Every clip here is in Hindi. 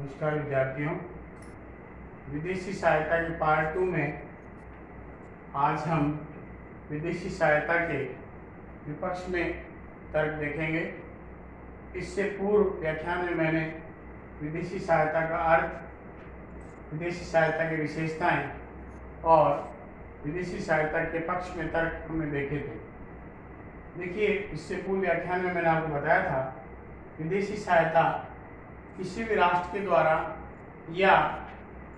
नमस्कार विद्यार्थियों। विदेशी सहायता के पार्ट 2 में आज हम विदेशी सहायता के विपक्ष में तर्क देखेंगे। इससे पूर्व व्याख्यान में मैंने विदेशी सहायता का अर्थ, विदेशी सहायता की विशेषताएं और विदेशी सहायता के पक्ष में तर्क हमने देखे थे। देखिए, इससे पूर्व व्याख्यान में मैंने आपको बताया था विदेशी सहायता किसी भी राष्ट्र के द्वारा या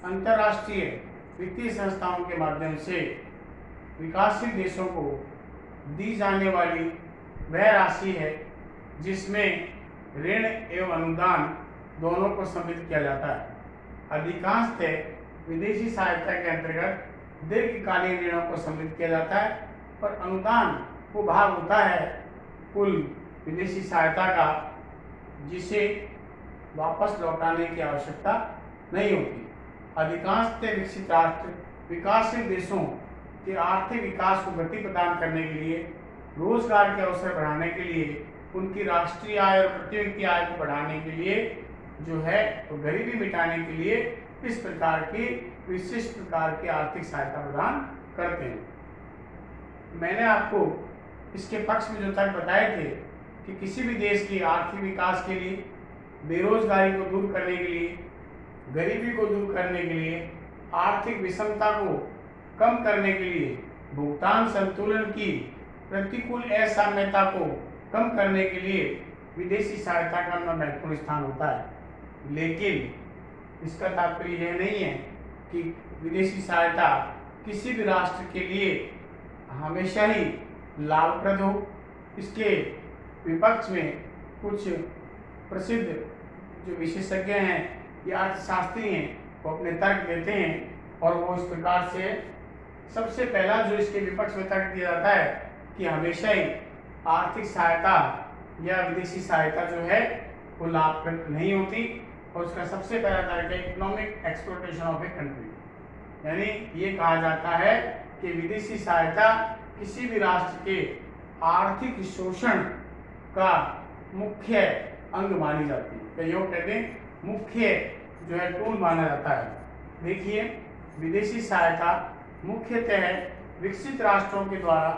अंतर्राष्ट्रीय वित्तीय संस्थाओं के माध्यम से विकासशील देशों को दी जाने वाली वह राशि है जिसमें ऋण एवं अनुदान दोनों को सम्मिलित किया जाता है। अधिकांशतः विदेशी सहायता के अंतर्गत दीर्घकालीन ऋणों को सम्मिलित किया जाता है और अनुदान वो भाग होता है कुल विदेशी सहायता का जिसे वापस लौटाने की आवश्यकता नहीं होती। अधिकांशतः विकसित राष्ट्र विकासशील देशों के आर्थिक विकास को गति प्रदान करने के लिए, रोजगार के अवसर बढ़ाने के लिए, उनकी राष्ट्रीय आय और प्रति व्यक्ति आय को बढ़ाने के लिए जो है तो गरीबी मिटाने के लिए इस प्रकार की विशिष्ट प्रकार की आर्थिक सहायता प्रदान करते हैं। मैंने आपको इसके पक्ष में जो तर्क बताए थे कि किसी भी देश की आर्थिक विकास के लिए, बेरोजगारी को दूर करने के लिए, गरीबी को दूर करने के लिए, आर्थिक विषमता को कम करने के लिए, भुगतान संतुलन की प्रतिकूल असाम्यता को कम करने के लिए विदेशी सहायता का अपना महत्वपूर्ण स्थान होता है। लेकिन इसका तात्पर्य यह नहीं है कि विदेशी सहायता किसी भी राष्ट्र के लिए हमेशा ही लाभप्रद हो। इसके विपक्ष में कुछ प्रसिद्ध जो विशेषज्ञ हैं या अर्थशास्त्री हैं वो अपने तर्क देते हैं और वो इस प्रकार से सबसे पहला जो इसके विपक्ष में तर्क दिया जाता है कि हमेशा ही आर्थिक सहायता या विदेशी सहायता जो है वो लाभप्रद नहीं होती और उसका सबसे पहला तर्क है economic exploitation of a country. यानी ये कहा जाता है कि विदेशी सहायता किसी भी राष्ट्र के आर्थिक शोषण का मुख्य अंग मानी जाती है, योग कहते हैं मुख्य जो है टूल माना जाता है। देखिए, विदेशी सहायता मुख्यतः विकसित राष्ट्रों के द्वारा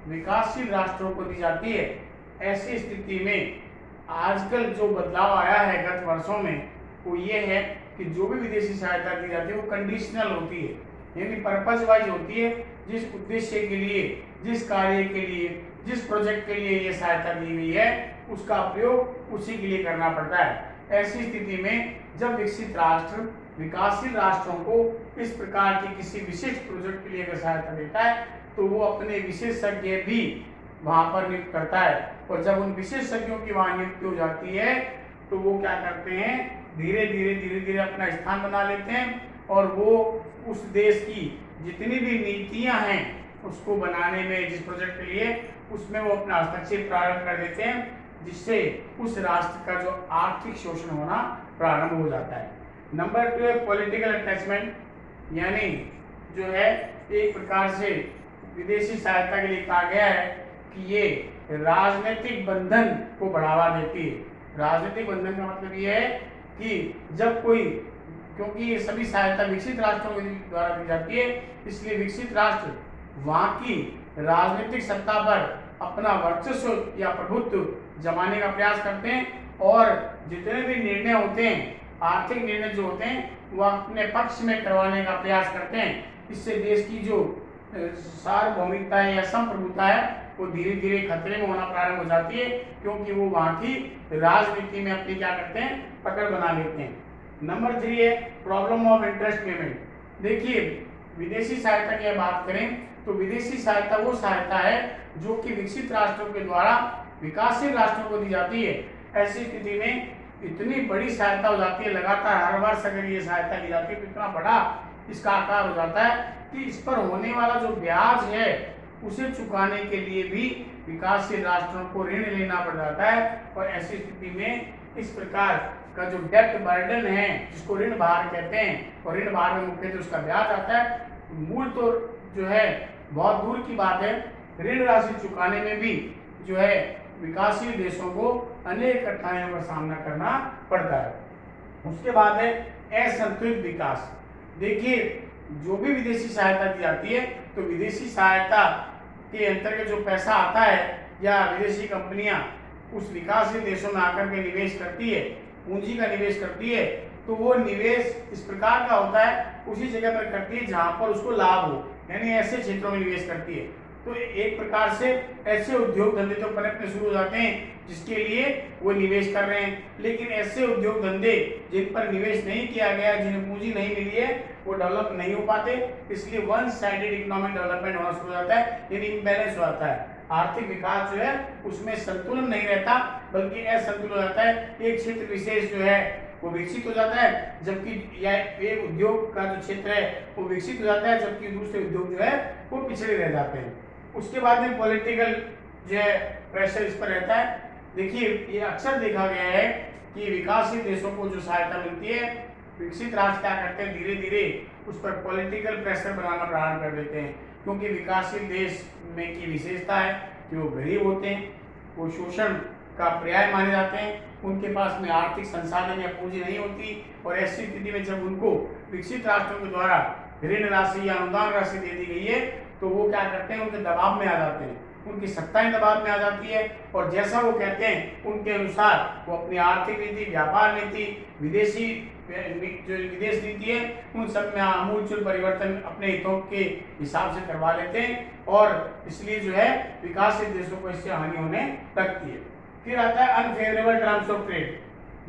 विकासशील राष्ट्रों को दी जाती है। ऐसी स्थिति में आजकल जो बदलाव आया है गत वर्षों में वो ये है कि जो भी विदेशी सहायता दी जाती है वो कंडीशनल होती है, यानी पर्पज वाइज होती है। जिस उद्देश्य के लिए, जिस कार्य के लिए, जिस प्रोजेक्ट के लिए ये सहायता दी गई है उसका प्रयोग उसी के लिए करना पड़ता है। ऐसी स्थिति में जब विकसित राष्ट्र विकासशील राष्ट्रों को इस प्रकार की किसी विशिष्ट प्रोजेक्ट के लिए अगर सहायता देता है तो वो अपने विशेषज्ञ भी वहां पर नियुक्त करता है और जब उन विशेषज्ञों की वहां नियुक्ति हो जाती है तो वो क्या करते हैं, धीरे धीरे अपना स्थान बना लेते हैं और वो उस देश की जितनी भी नीतियां हैं उसको बनाने में, जिस प्रोजेक्ट के लिए, उसमें वो अपना हस्तक्षेप प्रारंभ कर देते हैं जिससे उस राष्ट्र का जो आर्थिक शोषण होना प्रारंभ हो जाता है। नंबर 2 है पॉलिटिकल अटैचमेंट, यानी जो है एक प्रकार से विदेशी सहायता के लिए कहा गया है कि ये राजनीतिक बंधन को बढ़ावा देती है। राजनीतिक बंधन का मतलब ये है कि जब कोई, क्योंकि ये सभी सहायता विकसित राष्ट्रों के द्वारा दी जाती है इसलिए विकसित राष्ट्र वहाँ की राजनीतिक सत्ता पर अपना वर्चस्व या प्रभुत्व जमाने का प्रयास करते हैं और जितने भी निर्णय होते हैं, आर्थिक निर्णय जो होते हैं वह अपने पक्ष में करवाने का प्रयास करते हैं। इससे देश की जो सार्वभौमिकता है या संप्रभुता है वो धीरे धीरे खतरे में होना प्रारंभ हो जाती है क्योंकि वो वहाँ की राजनीति में अपनी क्या करते हैं, पकड़ बना लेते हैं। नंबर 3 है प्रॉब्लम ऑफ इंटरेस्ट पेमेंट। देखिए, विदेशी सहायता की बात करें तो विदेशी सहायता वो सहायता है जो कि विकसित राष्ट्रों के द्वारा विकासशील राष्ट्रों को दी जाती है। ऐसी स्थिति में इतनी बड़ी सहायता हो जाती है, लगातार हर वर्ष अगर ये सहायता दी जाती है तो इतना बड़ा इसका आकार हो जाता है कि इस पर होने वाला जो ब्याज है उसे चुकाने के लिए भी विकासशील राष्ट्रों को ऋण लेना पड़ जाता है और ऐसी स्थिति में इस प्रकार का जो डेब्ट बर्डन है जिसको ऋण भार कहते हैं और ऋण भार में मुख्यतः उसका ब्याज आता है। मूल तो जो है बहुत दूर की बात है, ऋण राशि चुकाने में भी जो है विकासशील देशों को अनेक कठिनाइयों का सामना करना पड़ता है। उसके बाद है असंतुलित विकास। देखिए, जो भी विदेशी सहायता दी जाती है तो विदेशी सहायता के अंतर्गत जो पैसा आता है या विदेशी कंपनियां उस विकासशील देशों में आकर के निवेश करती है, पूंजी का निवेश करती है, तो वो निवेश इस प्रकार का होता है उसी जगह पर करती है जहां पर उसको लाभ हो, यानी ऐसे क्षेत्रों में निवेश करती है। तो एक प्रकार से ऐसे उद्योग धंधे तो पनपने शुरू हो जाते हैं जिसके लिए वो निवेश कर रहे हैं, लेकिन ऐसे उद्योग धंधे जिन पर निवेश नहीं किया गया, जिन्हें पूंजी नहीं मिली है, वो डेवलप नहीं हो पाते, इसलिए वन साइडेड इकोनॉमिक डेवलपमेंट होना शुरू हो जाता है, यानी इम्बैलेंस हो जाता है। आर्थिक विकास जो है उसमें संतुलन नहीं रहता बल्कि असंतुलन हो जाता है। एक क्षेत्र विशेष जो है वो विकसित हो जाता है, जबकि या एक उद्योग का जो क्षेत्र है वो विकसित हो जाता है, जबकि दूसरे उद्योग जो है वो पिछड़े रह जाते हैं। उसके बाद में पॉलिटिकल जो है प्रेशर इस पर रहता है। देखिए, ये अक्सर देखा गया है कि विकासशील देशों को जो सहायता मिलती है, विकसित राष्ट्र क्या करते हैं, धीरे धीरे उस पर पॉलिटिकल प्रेशर बनाना प्रारंभ कर देते हैं, क्योंकि विकासशील देश में की विशेषता है कि वो गरीब होते हैं, वो शोषण का पर्याय माने जाते हैं, उनके पास में आर्थिक संसाधन या पूंजी नहीं होती, और ऐसी स्थिति में जब उनको विकसित राष्ट्रों के द्वारा ऋण राशि या अनुदान राशि दे दी गई है तो वो क्या करते हैं, उनके दबाव में आ जाते हैं, उनकी सत्ताएं दबाव में आ जाती है, और जैसा वो कहते हैं उनके अनुसार वो अपनी आर्थिक नीति, व्यापार नीति, विदेशी जो विदेश नीति है उन सब में आमूलचूल परिवर्तन अपने हितों के हिसाब से करवा लेते हैं, और इसलिए जो है विकासशील देशों को इससे हानि होने लगती है। फिर आता है अनफेवरेबल टर्म्स ऑफ ट्रेड,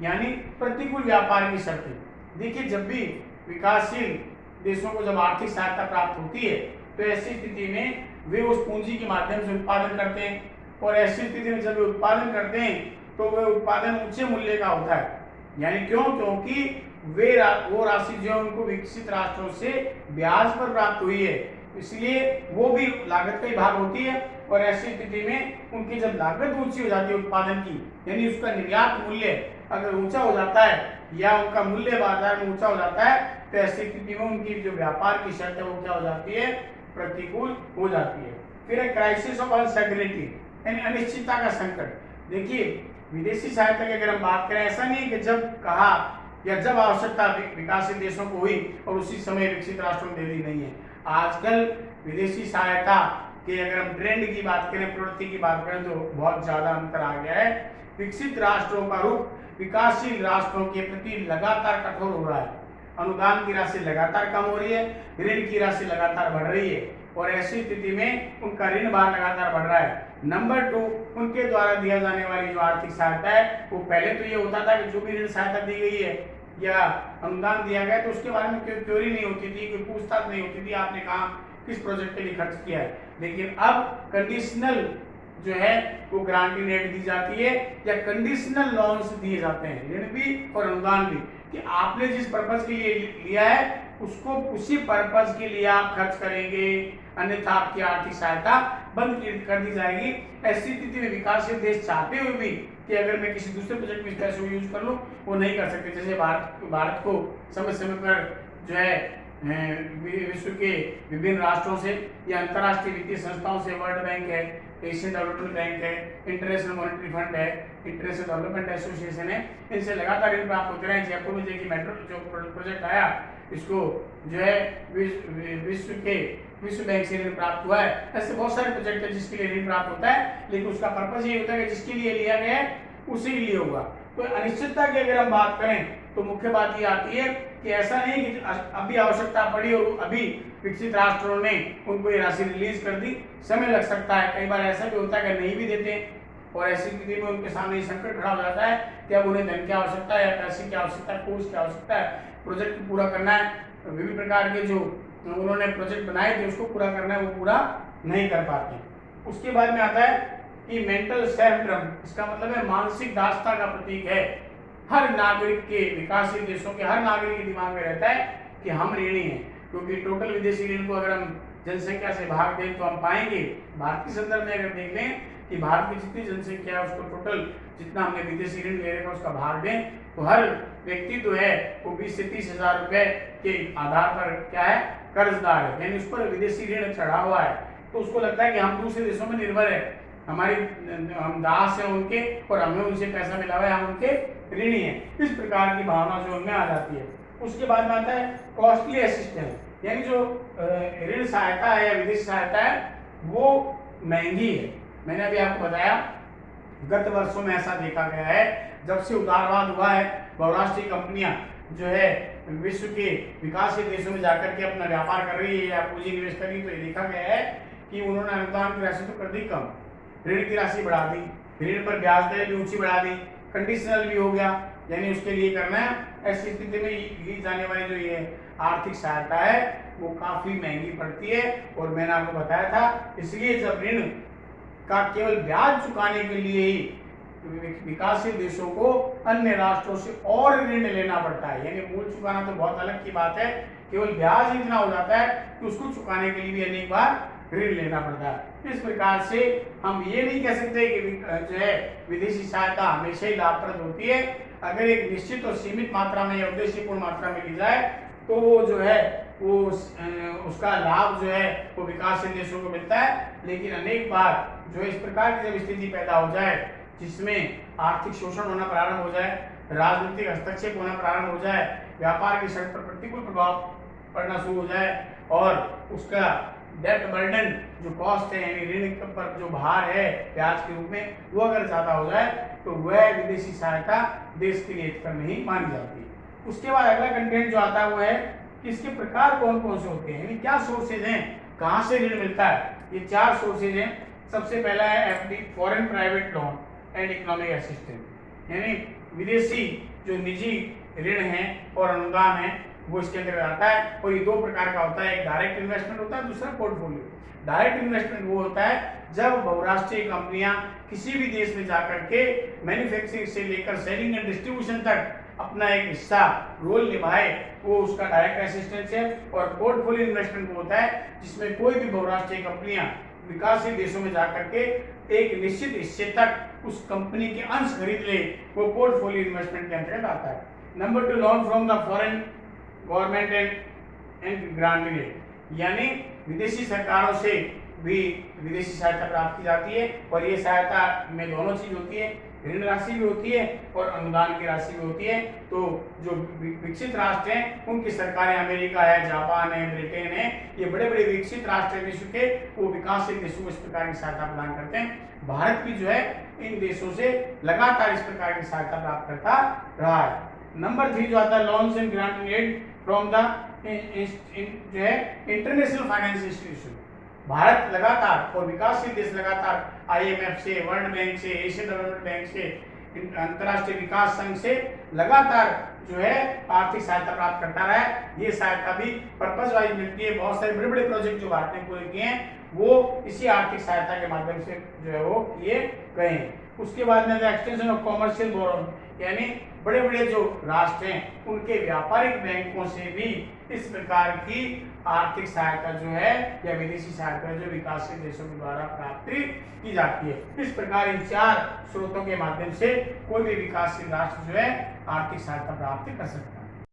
यानी प्रतिकूल व्यापार की शर्तें। देखिए, जब भी विकासशील देशों को जब आर्थिक सहायता प्राप्त होती है तो ऐसी स्थिति में वे उस पूंजी के माध्यम से उत्पादन करते हैं, और ऐसी स्थिति में जब वे उत्पादन करते हैं तो वे उत्पादन ऊंचे मूल्य का होता है, यानी क्यों, क्योंकि वो राशि जो है उनको विकसित राष्ट्रों से ब्याज पर प्राप्त हुई है, इसलिए वो भी लागत का ही भाग होती है, और ऐसी स्थिति में उनकी जब लागत ऊंची हो जाती है उत्पादन की, यानी उसका निर्यात मूल्य अगर ऊंचा हो जाता है या उनका मूल्य बाजार में ऊंचा हो जाता है, तो ऐसी स्थिति में उनकी जो व्यापार की शर्त है वो क्या हो जाती है, प्रतिकूल हो जाती है। फिर है क्राइसिस ऑफ अनसर्टेनिटी, यानी अनिश्चितता का संकट। देखिए, विदेशी सहायता की अगर हम बात करें, ऐसा नहीं है कि जब कहा या जब आवश्यकता विकासशील देशों को हुई और उसी समय विकसित राष्ट्रों में दे दी, नहीं है। आजकल विदेशी सहायता के अगर हम ट्रेंड की बात करें, प्रवृत्ति की बात करें, तो बहुत ज्यादा अंतर आ गया है। विकसित राष्ट्रों का रुख विकासशील राष्ट्रों के प्रति लगातार कठोर हो रहा है, अनुदान की राशि लगातार कम हो रही है, ऋण की राशि लगातार बढ़ रही है, और ऐसी स्थिति में उनका ऋण भार लगातार बढ़ रहा है। नंबर 2, उनके द्वारा दिया जाने वाली जो आर्थिक सहायता है वो पहले तो ये होता था कि जो भी ऋण सहायता दी गई है या अनुदान दिया गया तो उसके बारे में कोई क्वेरी नहीं होती थी, कोई पूछताछ नहीं होती थी, आपने कहा किस प्रोजेक्ट के लिए खर्च किया है। लेकिन अब कंडीशनल जो है वो गारंटी रेट दी जाती है या कंडीशनल लोन्स दिए जाते हैं, ऋण भी और अनुदान भी, कि आपने जिस पर्पज के लिए लिया है उसको उसी पर्पज के लिए आप खर्च करेंगे, अन्यथा आपकी आर्थिक सहायता बंद कर दी जाएगी। ऐसी स्थिति में विकासशील देश चाहते हुए भी कि अगर मैं किसी दूसरे प्रोजेक्ट में इस पैसे को यूज कर लूँ, वो नहीं कर सकते। जैसे भारत को समय समय पर जो है विश्व के विभिन्न राष्ट्रों से या अंतर्राष्ट्रीय वित्तीय संस्थाओं से, वर्ल्ड बैंक है, एशियन डेवलपमेंट बैंक है, इंटरनेशनल मॉनेटरी फंड है, इंटरनेशनल डेवलपमेंट एसोसिएशन है, इनसे लगातार ऋण प्राप्त होते रहे। जयपुर में देखिए मेट्रो जो प्रोजेक्ट आया, इसको जो है विश्व बैंक से ऋण प्राप्त हुआ है। ऐसे बहुत सारे प्रोजेक्ट है जिसके लिए ऋण प्राप्त होता है, लेकिन उसका पर्पज ये होता है कि जिसके लिए लिया गया है उसी के लिए होगा। तो अनिश्चितता की अगर हम बात करें तो मुख्य बात ये आती है कि ऐसा नहीं कि अभी आवश्यकता पड़ी और अभी विकसित राष्ट्रों ने उनको ये राशि रिलीज कर दी, समय लग सकता है। कई बार ऐसा भी होता है कि नहीं भी देते, और ऐसी स्थिति में उनके सामने संकट खड़ा हो जाता है कि अब उन्हें धन की आवश्यकता है या पैसे की आवश्यकता है, कोर्स की आवश्यकता है, प्रोजेक्ट पूरा करना है, विभिन्न प्रकार के जो उन्होंने प्रोजेक्ट बनाए थे उसको पूरा करना है, वो पूरा नहीं कर पाते। उसके बाद में आता है कि मेंटल सेल्फ, इसका मतलब है मानसिक दासता का प्रतीक है। हर नागरिक के, विकासशील देशों के हर नागरिक के दिमाग में रहता है कि हम ऋणी हैं, क्योंकि टोटल विदेशी ऋण को अगर हम जनसंख्या से भाग दें तो हम पाएंगे, भारत के संदर्भ में अगर देख लें कि भारत की जितनी जनसंख्या है उसको टोटल जितना हमने विदेशी ऋण ले रखा उसका भाग दें तो हर व्यक्ति जो है वो 20 से 30 हजार रुपए के आधार पर क्या है, कर्जदार है, यानी उस पर विदेशी ऋण चढ़ा हुआ है। तो उसको लगता है कि हम दूसरे देशों में निर्भर है, हमारी हम दास हैं उनके और हमें उनसे पैसा मिला हुआ है, हम उनके ऋणी हैं, इस प्रकार की भावना जो उनमें आ जाती है। उसके बाद में आता है कॉस्टली असिस्टेंस, यानी जो ऋण सहायता है या विदेशी सहायता है वो महंगी है। मैंने अभी आपको बताया गत वर्षों में ऐसा देखा गया है, जब से उदारवाद हुआ है, बहुराष्ट्रीय कंपनियां जो है विश्व के विकासशील देशों में जाकर के अपना व्यापार कर रही है या पूंजी निवेश कर रही है, तो ये देखा गया है कि उन्होंने अनुदान की राशि तो कर दी कम, ऋण की राशि बढ़ा दी, ऋण पर ब्याज दरें भी ऊंची बढ़ा दी, कंडीशनल भी हो गया, यानी उसके लिए करना है। ऐसी स्थिति में ली जाने वाली जो ये आर्थिक सहायता है वो काफी महंगी पड़ती है। और मैंने आपको बताया था, इसलिए जब ऋण का केवल ब्याज चुकाने के लिए ही विकासशील देशों को अन्य राष्ट्रों से और ऋण लेना पड़ता है, यानी मूल चुकाना तो बहुत अलग की बात है, केवल ब्याज इतना हो जाता है कि उसको चुकाने के लिए भी अनेक बार ऋण लेना पड़ता है। इस प्रकार से हम ये नहीं कह सकते कि जो है विदेशी सहायता हमेशा ही लाभप्रद होती है। अगर एक निश्चित और सीमित मात्रा में या उद्देश्यपूर्ण मात्रा में ली जाए तो वो जो है वो उसका लाभ जो है वो विकासशील देशों को मिलता है। लेकिन अनेक बार जो इस प्रकार की जब स्थिति पैदा हो जाए जिसमें आर्थिक शोषण होना प्रारंभ हो जाए, राजनीतिक हस्तक्षेप होना प्रारंभ हो जाए, व्यापार की शर्त पर प्रतिकूल प्रभाव पड़ना शुरू हो जाए और उसका डेब्ट बर्डन जो कॉस्ट है यानी ऋण पर जो भार है ब्याज के रूप में वो अगर ज़्यादा हो जाए तो वह विदेशी सहायता देश के लिए हितकर नहीं मानी जाती। उसके बाद अगला कंटेंट जो आता है वो है कि इसके प्रकार कौन कौन से होते हैं, यानी क्या सोर्सेज हैं, कहाँ से ऋण मिलता है। ये 4 सोर्सेज हैं। सबसे पहला है FD, foreign private loan and economic assistance, यानी विदेशी जो निजी ऋण हैं और अनुदान है वो इसके अंदर आता है। और ये 2 प्रकार का होता है, एक डायरेक्ट इन्वेस्टमेंट होता है, दूसरा पोर्टफोलियो। डायरेक्ट इन्वेस्टमेंट वो होता है जब बहुराष्ट्रीय कंपनियां किसी भी देश में जाकर के मैन्युफैक्चरिंग से लेकर सेलिंग एंड डिस्ट्रीब्यूशन तक अपना एक हिस्सा रोल निभाए, वो उसका डायरेक्ट असिस्टेंस है। और पोर्टफोलियो इन्वेस्टमेंट वो होता है जिसमें कोई भी बहुराष्ट्रीय कंपनियां विकासशील देशों में जाकर के एक निश्चित हिस्से तक उस कंपनी के अंश खरीद ले, वो पोर्टफोलियो इन्वेस्टमेंट के अंतर्गत आता है। Number 2, loan from the foreign government and granted aid, यानी विदेशी सरकारों से भी विदेशी सहायता प्राप्त की जाती है। और ये सहायता में दोनों चीज होती है, ऋण राशि भी होती है और अनुदान की राशि भी होती है। तो जो विकसित राष्ट्र हैं उनकी सरकारें, अमेरिका है, जापान है, ब्रिटेन है, ये बड़े बड़े विकसित राष्ट्र हैं विश्व के, वो विकासशील देशों को इस प्रकार की सहायता प्रदान करते हैं। भारत भी जो है इन देशों से लगातार इस प्रकार की सहायता प्राप्त करता रहा है। नंबर 3 जो आता है loans and grant aid from the जो है इंटरनेशनल फाइनेंस इंस्टीट्यूशन। भारत लगातार और विकासशील देश लगातार IMF से, वर्ल्ड बैंक से, एशियन डेवलपमेंट बैंक से, अंतर्राष्ट्रीय विकास संघ से लगातार जो है आर्थिक सहायता प्राप्त करता रहा है। ये सहायता भी पर्पस वाइज मिलती है। बहुत सारे बड़े बड़े प्रोजेक्ट जो भारत ने पूरे किए हैं वो इसी आर्थिक सहायता के माध्यम से जो है वो किए गए हैं। उसके बाद में एक्सटेंशन ऑफ कॉमर्शियल बोरोइंग, यानी बड़े बड़े जो राष्ट्र हैं उनके व्यापारिक बैंकों से भी इस प्रकार की आर्थिक सहायता जो है या विदेशी सहायता जो विकासशील देशों के द्वारा प्राप्त की जाती है। इस प्रकार इन 4 स्रोतों के माध्यम से कोई भी विकासशील राष्ट्र जो है आर्थिक सहायता प्राप्त कर सकता है।